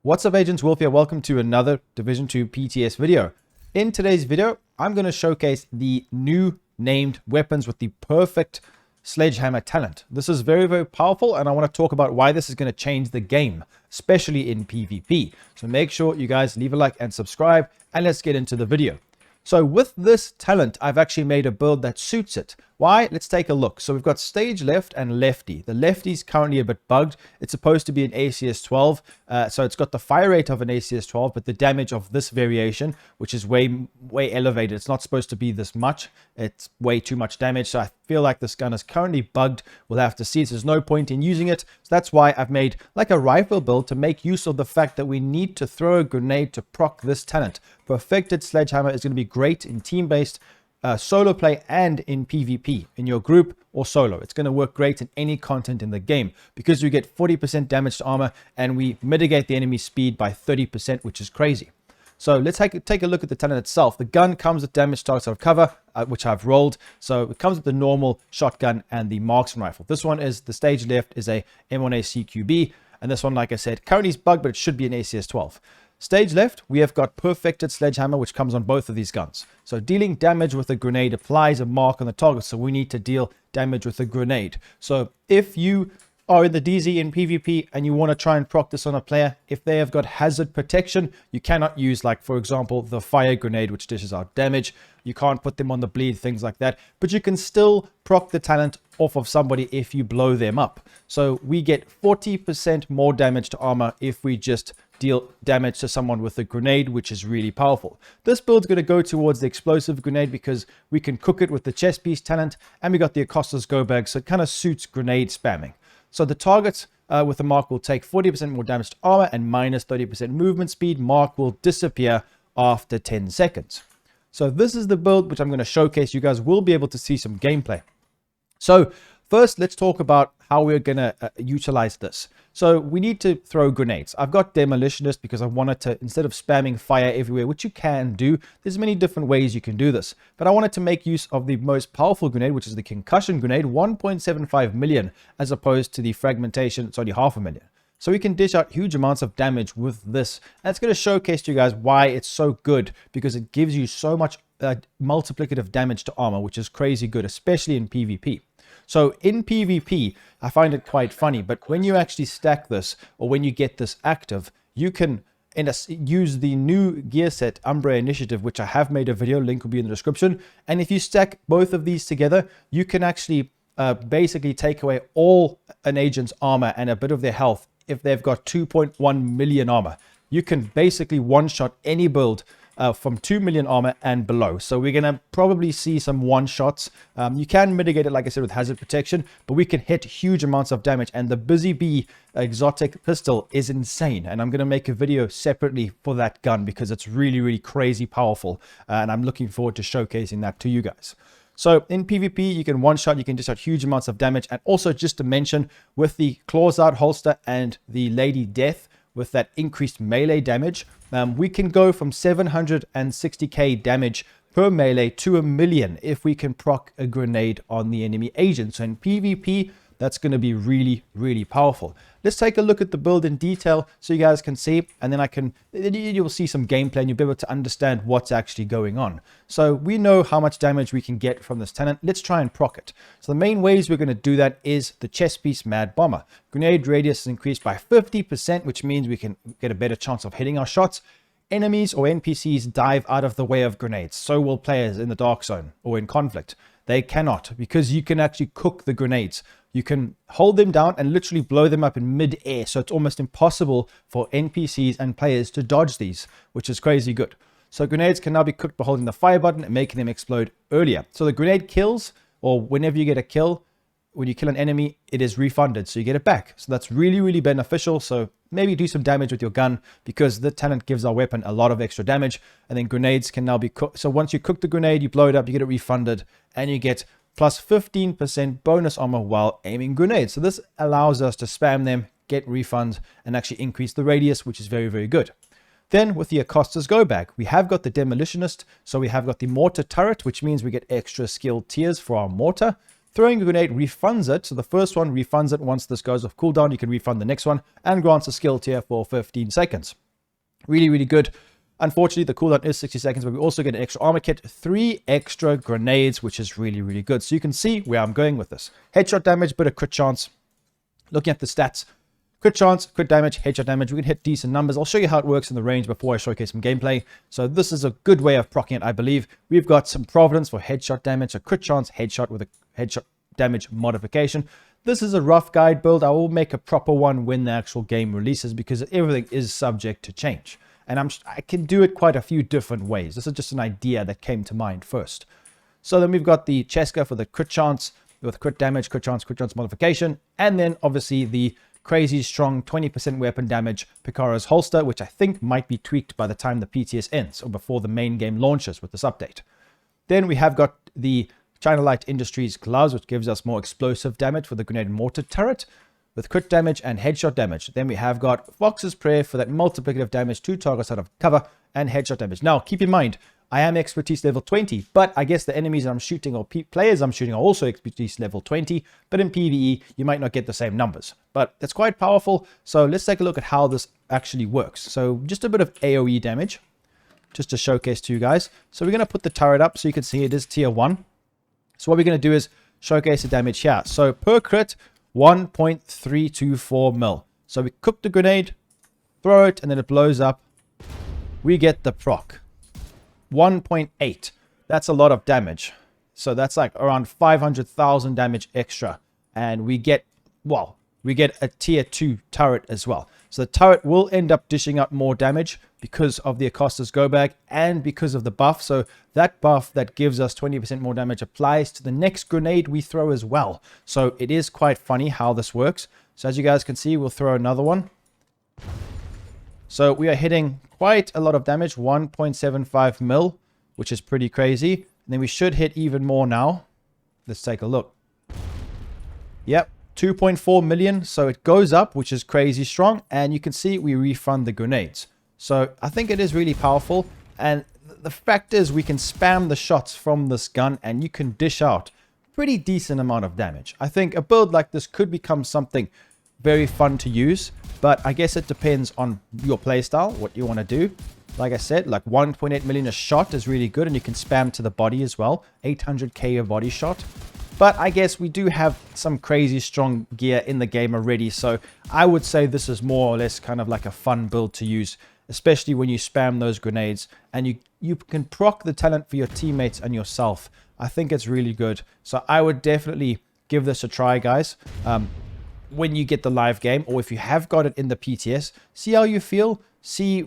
What's up, agents? Wolf here. Welcome to another Division 2 PTS video. In today's video, I'm going to showcase the new named weapons with the perfect sledgehammer talent. This is very, very powerful, and I want to talk about why this is going to change the game, especially in PvP. So make sure you guys leave a like and subscribe, and let's get into the video. So with this talent, I've actually made a build that suits it. Why? Let's take a look. So we've got stage left and lefty. The lefty is currently a bit bugged. It's supposed to be an ACS 12. So it's got the fire rate of an ACS 12, but the damage of this variation, which is way elevated. It's not supposed to be this much. It's way too much damage. So I feel like this gun is currently bugged. We'll have to see. So there's no point in using it. So that's why I've made like a rifle build to make use of the fact that we need to throw a grenade to proc this talent. Perfected sledgehammer is going to be great in team-based solo play and in PvP, in your group or solo. It's going to work great in any content in the game because you get 40% damage to armor and we mitigate the enemy's speed by 30%, which is crazy. So let's take a look at the talent itself. The gun comes with damage targets out of cover, which I've rolled. So it comes with the normal shotgun and the marksman rifle. This one is the stage left is a M1A CQB, and this one, like I said, currently is bugged, but it should be an ACS 12. Stage left, we have got perfected sledgehammer, which comes on both of these guns. So dealing damage with a grenade applies a mark on the target, so we need to deal damage with a grenade. So if you are in the DZ in PvP and you want to try and proc this on a player, if they have got hazard protection, you cannot use, like, for example, the fire grenade, which dishes out damage. You can't put them on the bleed, things like that. But you can still proc the talent off of somebody if you blow them up. So we get 40% more damage to armor if we just deal damage to someone with a grenade, which is really powerful. This build's going to go towards the explosive grenade because we can cook it with the chest piece talent, and we got the Acosta's go bag, so it kind of suits grenade spamming. So the target with the mark will take 40% more damage to armor and minus 30% movement speed. Mark will disappear after 10 seconds. So this is the build which I'm going to showcase. You guys will be able to see some gameplay. So first, let's talk about how we're going to utilize this. So we need to throw grenades. I've got Demolitionist because I wanted to, instead of spamming fire everywhere, which you can do, there's many different ways you can do this. But I wanted to make use of the most powerful grenade, which is the Concussion Grenade, 1.75 million, as opposed to the Fragmentation, it's only 500,000. So we can dish out huge amounts of damage with this. And it's going to showcase to you guys why it's so good, because it gives you so much multiplicative damage to armor, which is crazy good, especially in PvP. So in PvP, I find it quite funny, but when you actually stack this, or when you get this active, you can use the new gear set, Umbra Initiative, which I have made a video, link will be in the description. And if you stack both of these together, you can actually basically take away all an agent's armor and a bit of their health if they've got 2.1 million armor. You can basically one-shot any build from 2 million armor and below. So we're going to probably see some one-shots. You can mitigate it, like I said, with hazard protection, but we can hit huge amounts of damage. And the Busy Bee exotic pistol is insane. And I'm going to make a video separately for that gun because it's really, really crazy powerful. And I'm looking forward to showcasing that to you guys. So in PvP, you can one-shot, you can dish out huge amounts of damage. And also, just to mention, with the Claws Out holster and the Lady Death, with that increased melee damage, we can go from 760k damage per melee to 1 million if we can proc a grenade on the enemy agent. So in PvP, that's going to be really, really powerful. Let's take a look at the build in detail so you guys can see, and then you'll see some gameplay and you'll be able to understand what's actually going on. So we know how much damage we can get from this talent. Let's try and proc it. So the main ways we're going to do that is the chest piece Mad Bomber. Grenade radius is increased by 50%, which means we can get a better chance of hitting our shots. Enemies or NPCs dive out of the way of grenades. So will players in the Dark Zone or in Conflict. They cannot, because you can actually cook the grenades. You can hold them down and literally blow them up in mid-air. So it's almost impossible for NPCs and players to dodge these, which is crazy good. So grenades can now be cooked by holding the fire button and making them explode earlier. So the grenade kills, or whenever you get a kill, when you kill an enemy, it is refunded, so you get it back. So that's really, really beneficial. So maybe do some damage with your gun, because the talent gives our weapon a lot of extra damage. And then grenades can now be cooked. So once you cook the grenade, you blow it up, you get it refunded, and you get plus 15% bonus armor while aiming grenades. So this allows us to spam them, get refunds, and actually increase the radius, which is very, very good. Then with the Acosta's go bag, we have got the Demolitionist. So we have got the mortar turret, which means we get extra skilled tiers for our mortar. Throwing a grenade refunds it. So the first one refunds it. Once this goes off cooldown, you can refund the next one and grants a skill tier for 15 seconds. Really, really good. Unfortunately, the cooldown is 60 seconds, but we also get an extra armor kit, 3 extra grenades, which is really, really good. So you can see where I'm going with this. Headshot damage, bit of crit chance. Looking at the stats, crit chance, crit damage, headshot damage. We can hit decent numbers. I'll show you how it works in the range before I showcase some gameplay. So this is a good way of proccing it, I believe. We've got some Providence for headshot damage, a crit chance headshot with a headshot damage modification. This is a rough guide build. I will make a proper one when the actual game releases because everything is subject to change. And I can do it quite a few different ways. This is just an idea that came to mind first. So then we've got the Cheska for the crit chance with crit damage, crit chance modification. And then obviously the crazy strong 20% weapon damage Picara's holster, which I think might be tweaked by the time the PTS ends or before the main game launches with this update. Then we have got the China Light Industries gloves, which gives us more explosive damage for the grenade and mortar turret with crit damage and headshot damage. Then we have got Fox's Prayer for that multiplicative damage to targets out of cover and headshot damage. Now, keep in mind, I am expertise level 20, but I guess the enemies I'm shooting or players I'm shooting are also expertise level 20, but in PvE, you might not get the same numbers. But it's quite powerful, so let's take a look at how this actually works. So just a bit of AoE damage, just to showcase to you guys. So we're going to put the turret up so you can see it is tier 1. So what we're going to do is showcase the damage here. So per crit, 1.324 mil. So we cook the grenade, throw it, and then it blows up. We get the proc. 1.8. That's a lot of damage. So that's like around 500,000 damage extra. And we get, well, we get a tier 2 turret as well. So the turret will end up dishing out more damage because of the Acosta's go bag and because of the buff. So that buff that gives us 20% more damage applies to the next grenade we throw as well. So it is quite funny how this works. So as you guys can see, we'll throw another one. So we are hitting quite a lot of damage, 1.75 mil, which is pretty crazy. And then we should hit even more now. Let's take a look. Yep. 2.4 million, so it goes up, which is crazy strong, and you can see we refund the grenades. So I think it is really powerful, and the fact is we can spam the shots from this gun and you can dish out pretty decent amount of damage. I think a build like this could become something very fun to use, but I guess it depends on your playstyle, what you want to do. Like I said, like 1.8 million a shot is really good, and you can spam to the body as well, 800k a body shot. But I guess we do have some crazy strong gear in the game already. So I would say this is more or less kind of like a fun build to use, especially when you spam those grenades and you can proc the talent for your teammates and yourself. I think it's really good. So I would definitely give this a try, guys. When you get the live game, or if you have got it in the PTS, see how you feel. See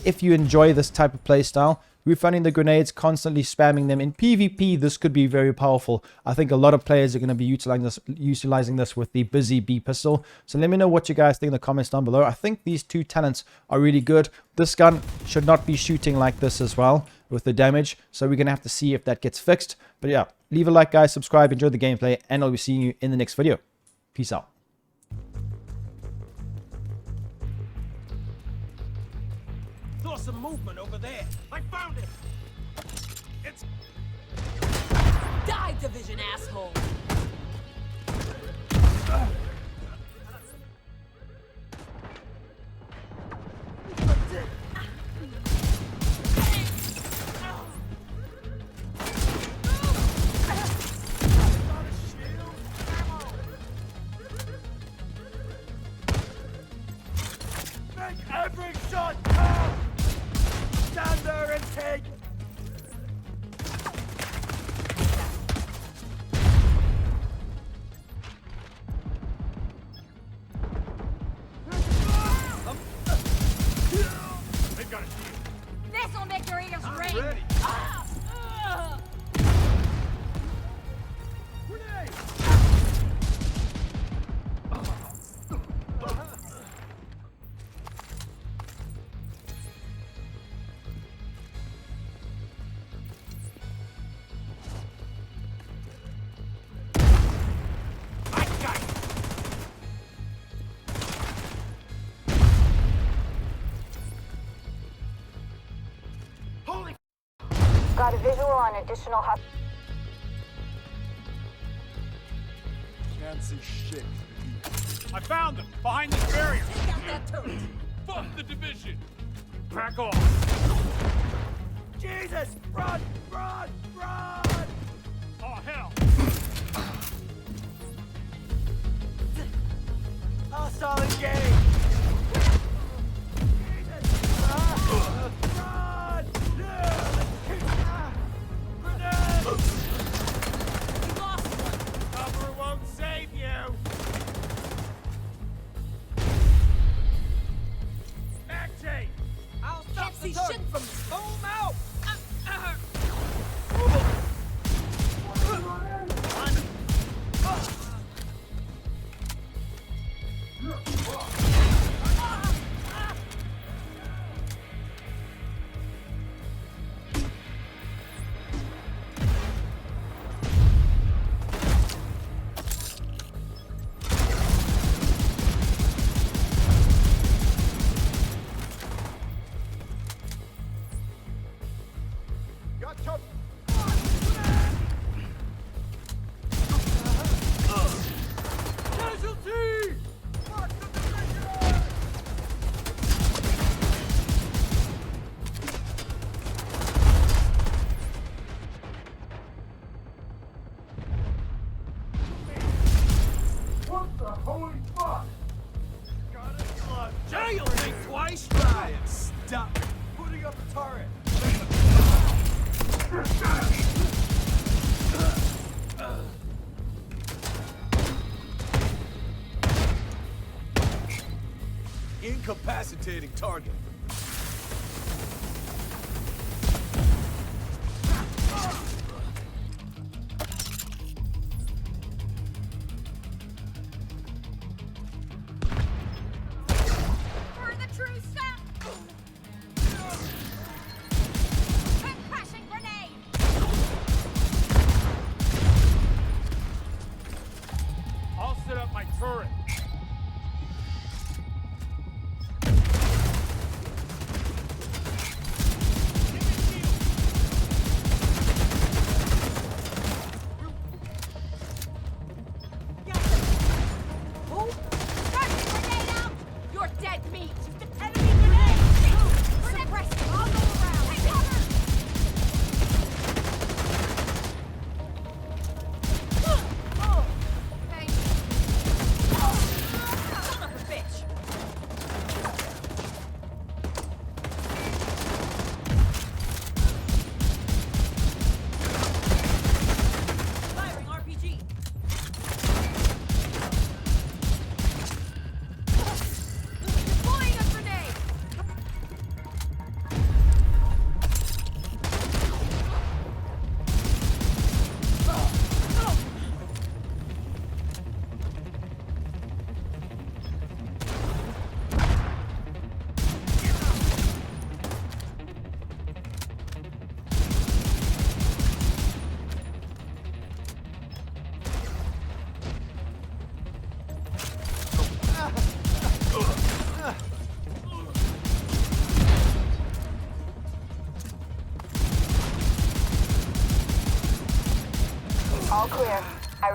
if you enjoy this type of playstyle. Refunding the grenades, constantly spamming them. In PvP, this could be very powerful. I think a lot of players are going to be utilizing this with the Busy Bee pistol. So let me know what you guys think in the comments down below. I think these two talents are really good. This gun should not be shooting like this as well with the damage. So we're going to have to see if that gets fixed. But yeah, leave a like, guys, subscribe, enjoy the gameplay, and I'll be seeing you in the next video. Peace out. Saw some movement over there. I found it. It's Die, Division asshole. make every shot count. Stand there and take. They've got a shield. This'll make your ears I'm ring. ready. Ah! Grenade! I got it. Holy Got a visual on additional fancy shit. I found them behind this barrier. Take out that turret. Fuck the division. Back off. Jesus! Run! Run! Run! Oh hell. Hostile engaged! Jesus! Run! Grenade! We lost one. Cover won't save you! Actate! I'll stop Can't the see turret shit. from home out! Got casualty! Mark the division! What the holy fuck? Got it, slug. You'll think twice. Try it. Stop. Putting up a turret. Incapacitating target. Burn the true stuff. Concussion grenade. I'll set up my turret. Who? Concussion grenade out. You're dead meat. Enemy grenade. Suppress it. I'll go around. Take cover. Thank you. Son of a bitch. Firing RPG. Deploying a grenade. All clear. I